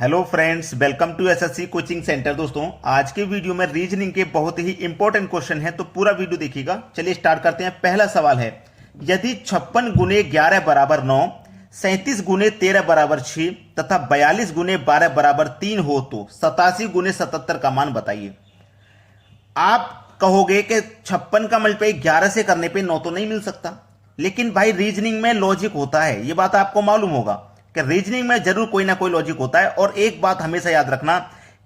Hello friends, welcome to SSC coaching centre. दोस्तों, आज के वीडियो में रीजनिंग के बहुत ही इंपॉर्टेंट क्वेश्चन है, तो पूरा वीडियो देखिएगा। चलिए स्टार्ट करते हैं। पहला सवाल है, यदि 56 गुने 11 बराबर 9, 37 गुने 13 बराबर 6 तथा 42 गुने 12 बराबर 3 हो तो 87 गुने 77 का मान बताइए। आप कहोगे कि 56 का मल्टीप्लाई 11 से करने पे 9 तो नहीं मिल सकता, लेकिन भाई रीजनिंग में लॉजिक होता है, ये बात आपको मालूम होगा कि रीजनिंग में जरूर कोई ना कोई लॉजिक होता है। और एक बात हमेशा याद रखना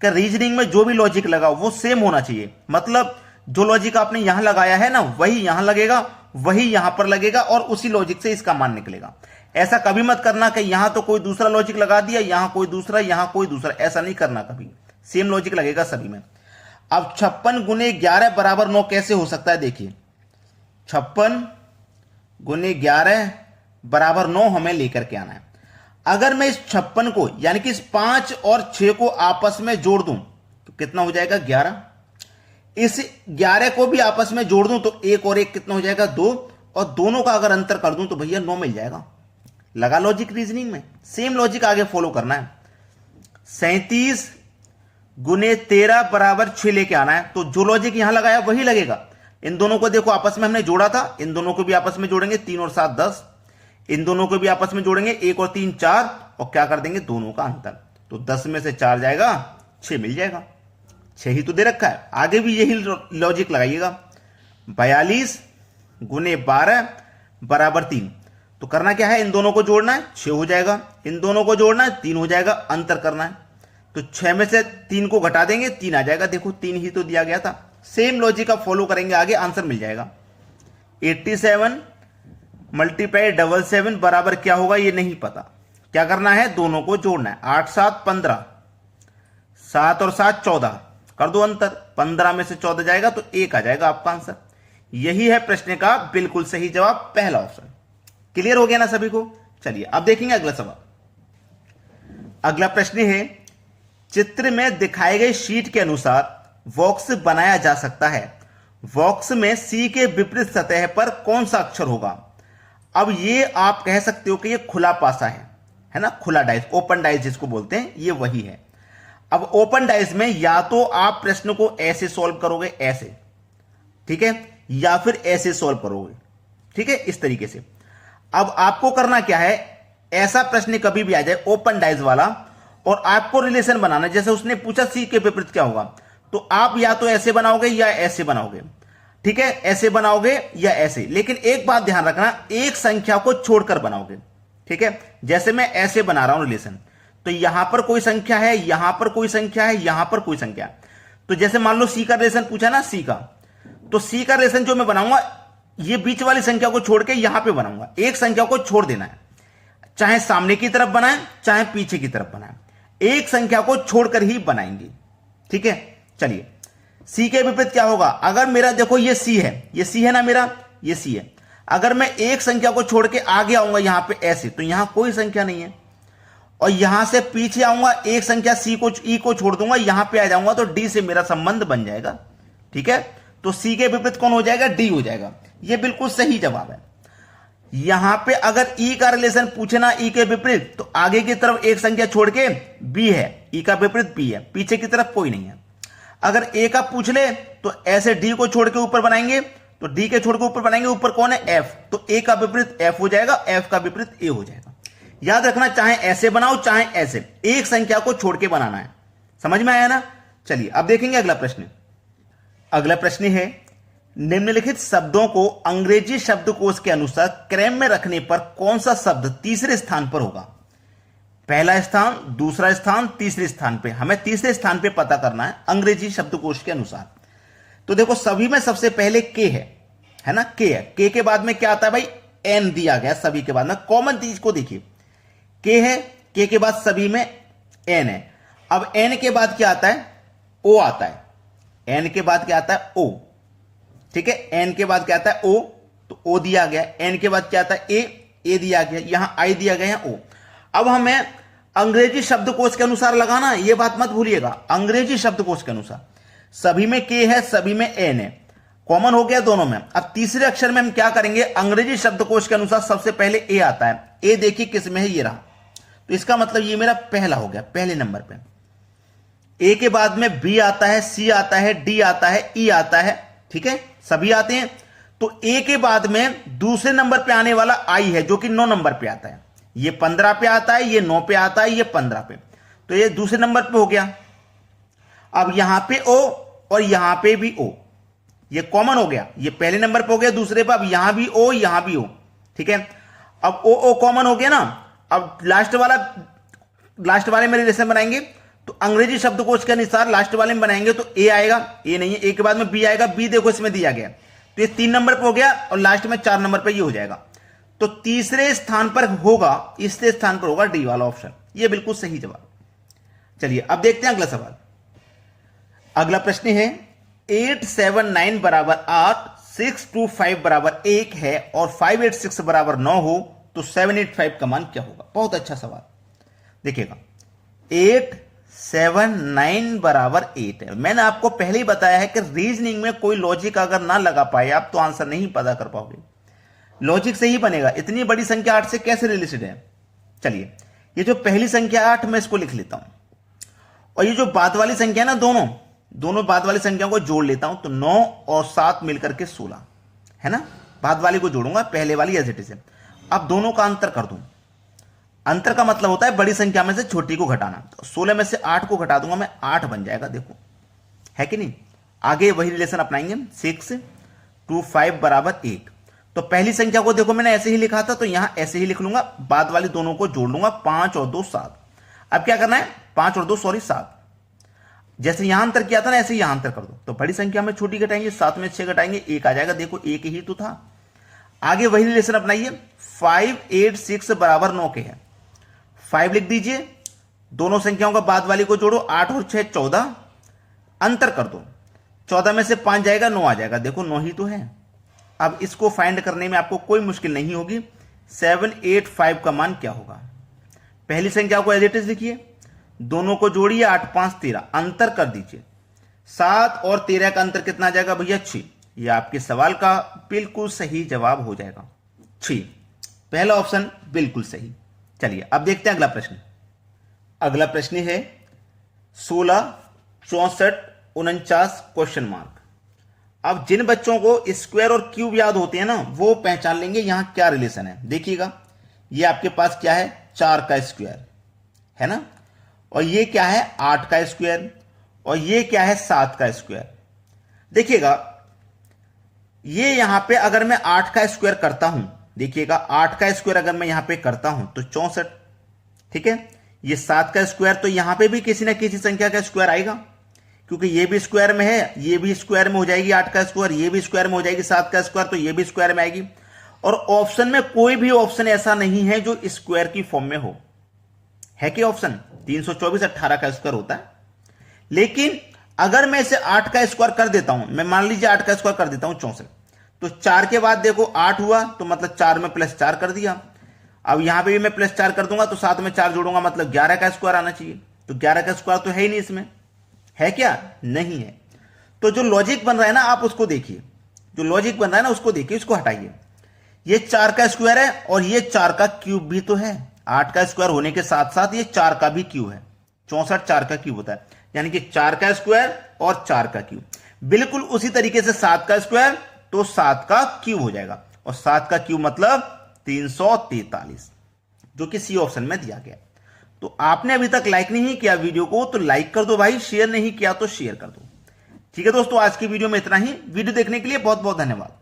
कि रीजनिंग में जो भी लॉजिक लगा वो सेम होना चाहिए। मतलब जो लॉजिक आपने यहां लगाया है ना, वही यहां लगेगा, वही यहां पर लगेगा और उसी लॉजिक से इसका मान निकलेगा। ऐसा कभी मत करना कि यहां तो कोई दूसरा लॉजिक लगा दिया, यहां कोई दूसरा, यहां कोई दूसरा, ऐसा नहीं करना कभी। सेम लॉजिक लगेगा सभी में। अब 56 गुने 11 बराबर 9 कैसे हो सकता है? देखिए, 56 गुने 11 बराबर 9 हमें लेकर के आना है। अगर मैं इस 56 को यानी कि इस 5 और 6 को आपस में जोड़ दूं तो कितना हो जाएगा? 11। इस 11 को भी आपस में जोड़ दूं तो 1 और 1 कितना हो जाएगा? 2। और दोनों का अगर अंतर कर दूं तो भैया 9 मिल जाएगा। लगा लॉजिक रीजनिंग में? सेम लॉजिक आगे फॉलो करना है। 37 गुने 13 बराबर 6 लेके आना है, तो जो लॉजिक यहां लगाया वही लगेगा। इन दोनों को देखो आपस में हमने जोड़ा था, इन दोनों को भी आपस में जोड़ेंगे। 3 और 7 10, इन दोनों को भी आपस में जोड़ेंगे। 1 और 3 4, और क्या कर देंगे? दोनों का अंतर। तो 10 में से 4 जाएगा, 6 मिल जाएगा। 6 ही तो दे रखा है, आगे भी यही लॉजिक लगाइएगा। 42 गुने 12 बराबर 3, तो करना क्या है? इन दोनों को जोड़ना है, 6 हो जाएगा। इन दोनों को जोड़ना है, 3 हो जाएगा। अंतर करना है, तो 6 में से 3 को घटा देंगे, 3 आ जाएगा। देखो 3 ही तो दिया गया था। सेम लॉजिक का फॉलो करेंगे, आगे आंसर मिल जाएगा। 87 मल्टीप्लाई 77 बराबर क्या होगा ये नहीं पता। क्या करना है? दोनों को जोड़ना है। 8 7 15, 7 और 7 14, कर दो अंतर। 15 में से 14 जाएगा तो 1 आ जाएगा आपका आंसर। यही है प्रश्न का बिल्कुल सही जवाब, पहला ऑप्शन। क्लियर हो गया ना सभी को? चलिए अब देखेंगे अगला सवाल। अगला प्रश्न है, चित्र में दिखाए गए शीट के अनुसार बॉक्स बनाया जा सकता है। बॉक्स में सी के विपरीत सतह पर कौन सा अक्षर होगा? अब ये आप कह सकते हो कि ये खुला पासा है ना, खुला डाइस, ओपन डाइस जिसको बोलते हैं, ये वही है। अब ओपन डाइस में या तो आप प्रश्न को ऐसे सॉल्व करोगे, ऐसे, ठीक है, या फिर ऐसे सॉल्व करोगे, ठीक है, इस तरीके से। अब आपको करना क्या है? ऐसा प्रश्न कभी भी आ जाए ओपन डाइस वाला और आपको रिलेशन बनाना, जैसे उसने पूछा सी के विपरीत क्या होगा, तो आप या तो ऐसे बनाओगे या ऐसे बनाओगे, ठीक है, ऐसे बनाओगे या ऐसे। लेकिन एक बात ध्यान रखना, एक संख्या को छोड़कर बनाओगे, ठीक है। जैसे मैं ऐसे बना रहा हूं रिलेशन, तो यहां पर कोई संख्या है, यहां पर कोई संख्या है, यहां पर कोई संख्या है। तो जैसे मान लो सी का रिलेशन पूछा ना, सी का, तो सी का रिलेशन जो मैं बनाऊंगा, ये बीच वाली संख्या को छोड़ के यहां पे बनाऊंगा। एक संख्या को छोड़ देना है, चाहे सामने की तरफ बनाए चाहे पीछे की तरफ बनाए, एक संख्या को छोड़कर ही बनाएंगे, ठीक है। चलिए, सी के विपरीत क्या होगा? अगर मेरा देखो ये सी है, ये सी है ना मेरा, ये सी है। अगर मैं एक संख्या को छोड़ के आगे आऊंगा यहां पे ऐसे, तो यहां कोई संख्या नहीं है। और यहां से पीछे आऊंगा, एक संख्या सी को, ई को छोड़ दूंगा, यहां पे आ जाऊंगा, तो डी से मेरा संबंध बन जाएगा, ठीक है। तो सी के विपरीत कौन हो जाएगा? डी हो जाएगा। ये बिल्कुल सही जवाब है। यहां पे अगर ई का रिलेशन पूछना, ई के विपरीत, तो आगे की तरफ एक संख्या छोड़ के बी है, ई का विपरीत बी है, पीछे की तरफ कोई नहीं है। अगर ए का पूछ ले तो ऐसे डी को छोड़ के ऊपर बनाएंगे, तो डी के छोड़ के ऊपर बनाएंगे, ऊपर कौन है? एफ, तो ए का विपरीत एफ हो जाएगा, एफ का विपरीत ए हो जाएगा। याद रखना, चाहे ऐसे बनाओ चाहे ऐसे, एक संख्या को छोड़ के बनाना है। समझ में आया ना? चलिए अब देखेंगे अगला प्रश्न। अगला प्रश्न है, निम्नलिखित शब्दों को अंग्रेजी शब्दकोश के अनुसार क्रम में रखने पर कौन सा शब्द तीसरे स्थान पर होगा? पहला स्थान, दूसरा स्थान, तीसरे स्थान पे। हमें तीसरे स्थान पे पता करना है अंग्रेजी शब्दकोश के अनुसार। तो देखो, सभी में सबसे पहले के है ना, के है। के के बाद में क्या आता है भाई? एन दिया गया सभी के बाद में। कॉमन चीज को देखिए, के है, के बाद सभी में एन है। अब एन के बाद क्या आता है? ओ आता है। एन के बाद क्या आता है? ओ, ठीक है। एन के बाद क्या आता है? ओ, तो ओ दिया गया। एन के बाद क्या आता है? ए दिया गया, यहां आई दिया गया है, ओ। अब हमें अंग्रेजी शब्दकोश के अनुसार लगाना है, यह बात मत भूलिएगा। अंग्रेजी शब्दकोश के अनुसार सभी में के है, सभी में एन है, कॉमन हो गया दोनों में। अब तीसरे अक्षर में हम क्या करेंगे? अंग्रेजी शब्दकोश के अनुसार सबसे पहले ए आता है। ए देखिए किस में है, ये रहा, तो इसका मतलब ये मेरा पहला हो गया, पहले नंबर पे। ए के बाद में बी आता है, सी आता है, डी आता है, ई आता है, ठीक है, सभी आते हैं। तो ए के बाद में दूसरे नंबर पे आने वाला आई है जो कि 9 नंबर पे आता है। ये 15 पे आता है, ये 9 पे आता है, ये 15 पे, तो ये दूसरे नंबर पे हो गया। अब यहां पे ओ और यहां पे भी ओ, ये कॉमन हो गया, ये पहले नंबर पे हो गया दूसरे पे। अब यहां भी ओ, यहां भी ओ, ठीक है। अब ओ ओ कॉमन हो गया ना। अब लास्ट वाले में रिलेशन बनाएंगे तो अंग्रेजी शब्दकोश के अनुसार लास्ट वाले में बनाएंगे तो ए आएगा, ए नहीं है, ए के बाद में बी आएगा, बी देखो इसमें दिया गया, तो ये 3 नंबर पे हो गया और लास्ट में 4 नंबर पे ये हो जाएगा। तो तीसरे स्थान पर होगा, इससे स्थान पर होगा डी वाला ऑप्शन, ये बिल्कुल सही जवाब। चलिए अब देखते हैं अगला सवाल। अगला प्रश्न है 8 7 9 बराबर 8, 6 2 5 बराबर 1 है और 5 8 6 बराबर 9 हो तो 7 8 5 का मान क्या होगा। बहुत अच्छा सवाल। देखिएगा 8 7 9 बराबर 8 है। मैंने आपको पहले ही बताया है कि रीजनिंग में कोई लॉजिक अगर ना लगा पाए आप तो आंसर नहीं पता कर पाओगे, लॉजिक से ही बनेगा। इतनी बड़ी संख्या 8 से कैसे रिलेटेड है। चलिए ये जो पहली संख्या 8 मैं इसको लिख लेता हूं और ये जो बाद वाली संख्या ना, दोनों बाद वाली संख्याओं को जोड़ लेता हूं तो 9 और 7 मिलकर के 16 है ना। बाद वाली को जोड़ूंगा, पहले वाली एज इट इज है। अब दोनों का अंतर कर दूं। अंतर का मतलब होता है बड़ी संख्या में से छोटी को घटाना। तो 16 में से 8 को घटा दूंगा मैं, 8 बन जाएगा, देखो है कि नहीं। आगे वही रिलेशन अपनाएंगे, 6 2 5 बराबर 1। तो पहली संख्या को देखो मैंने ऐसे ही लिखा था तो यहां ऐसे ही लिख लूंगा, बाद वाली दोनों को जोड़ लूंगा, 5 और 2 7। अब क्या करना है, 5 और 2 7। जैसे यहां अंतर किया था ना ऐसे ही यहां अंतर कर दो। तो बड़ी संख्या में छोटी घटाएंगे, 7 में 6 घटाएंगे, 1 आ जाएगा, देखो 1 ही तो था। आगे वही रिलेशन अपनाइए, 5 8 6 बराबर 9 के है। 5 लिख दीजिए, दोनों संख्याओं का बाद वाली को जोड़ो, 8 और 6 14, अंतर कर दो, 14 में से 5 जाएगा, 9 आ जाएगा, देखो 9 ही तो है। अब इसको फाइंड करने में आपको कोई मुश्किल नहीं होगी। 7 8 5 का मान क्या होगा। पहली संख्या को एज इट इज लिखिए, दोनों को जोड़िए, 8 5 13, अंतर कर दीजिए, 7 और 13 का अंतर कितना आ जाएगा भैया 6। यह आपके सवाल का बिल्कुल सही जवाब हो जाएगा 6, पहला ऑप्शन बिल्कुल सही। चलिए अब देखते हैं अगला प्रश्न। अगला प्रश्न है 16 64 49 क्वेश्चन मार्क। अब जिन बच्चों को स्क्वायर और क्यूब याद होते हैं ना वो पहचान लेंगे यहां क्या रिलेशन है। देखिएगा ये आपके पास क्या है, 4 का स्क्वायर है ना, और ये क्या है 8 का स्क्वायर, और ये क्या है 7 का स्क्वायर। देखिएगा ये यहां पे अगर मैं 8 का स्क्वायर करता हूं, देखिएगा 8 का स्क्वायर अगर मैं यहां पे करता हूं तो 64, ठीक है। ये 7 का स्क्वायर तो यहां पे भी किसी ना किसी संख्या का स्क्वायर आएगा, क्योंकि ये भी स्क्वायर में है, ये भी स्क्वायर में हो जाएगी 8 का स्क्वायर, ये भी स्क्वायर में हो जाएगी 7 का स्क्वायर, तो ये भी स्क्वायर में आएगी। और ऑप्शन में कोई भी ऑप्शन ऐसा नहीं है जो स्क्वायर की फॉर्म में हो, है कि ऑप्शन 324 18 का स्क्वायर होता है। लेकिन अगर मैं इसे 8 का स्क्वायर कर देता हूं, मैं मान लीजिए 8 का स्क्वायर कर देता हूं 64, तो 4 के बाद देखो 8 हुआ तो मतलब 4 में +4 कर दिया। अब यहां पे भी मैं +4 कर दूंगा तो 7 में 4 जोड़ूंगा, मतलब 11 का स्क्वायर आना चाहिए। तो 11 का स्क्वायर तो है ही नहीं इसमें, है क्या, नहीं है। तो जो लॉजिक बन रहा है ना आप उसको देखिए, जो लॉजिक बन रहा है ना उसको देखिए, उसको हटाइए। ये 4 का स्क्वायर है और ये 4 का क्यूब भी तो है। 8 का स्क्वायर होने के साथ साथ ये 4 का भी क्यूब है, 64 4 का क्यूब होता है, यानी कि 4 का स्क्वायर और 4 का क्यूब। बिल्कुल उसी तरीके से 7 का स्क्वायर तो 7 का क्यूब हो जाएगा, और 7 का क्यूब मतलब 343, जो कि सी ऑप्शन में दिया गया। तो आपने अभी तक लाइक नहीं किया वीडियो को तो लाइक कर दो भाई, शेयर नहीं किया तो शेयर कर दो। ठीक है दोस्तों, आज की वीडियो में इतना ही। वीडियो देखने के लिए बहुत बहुत धन्यवाद।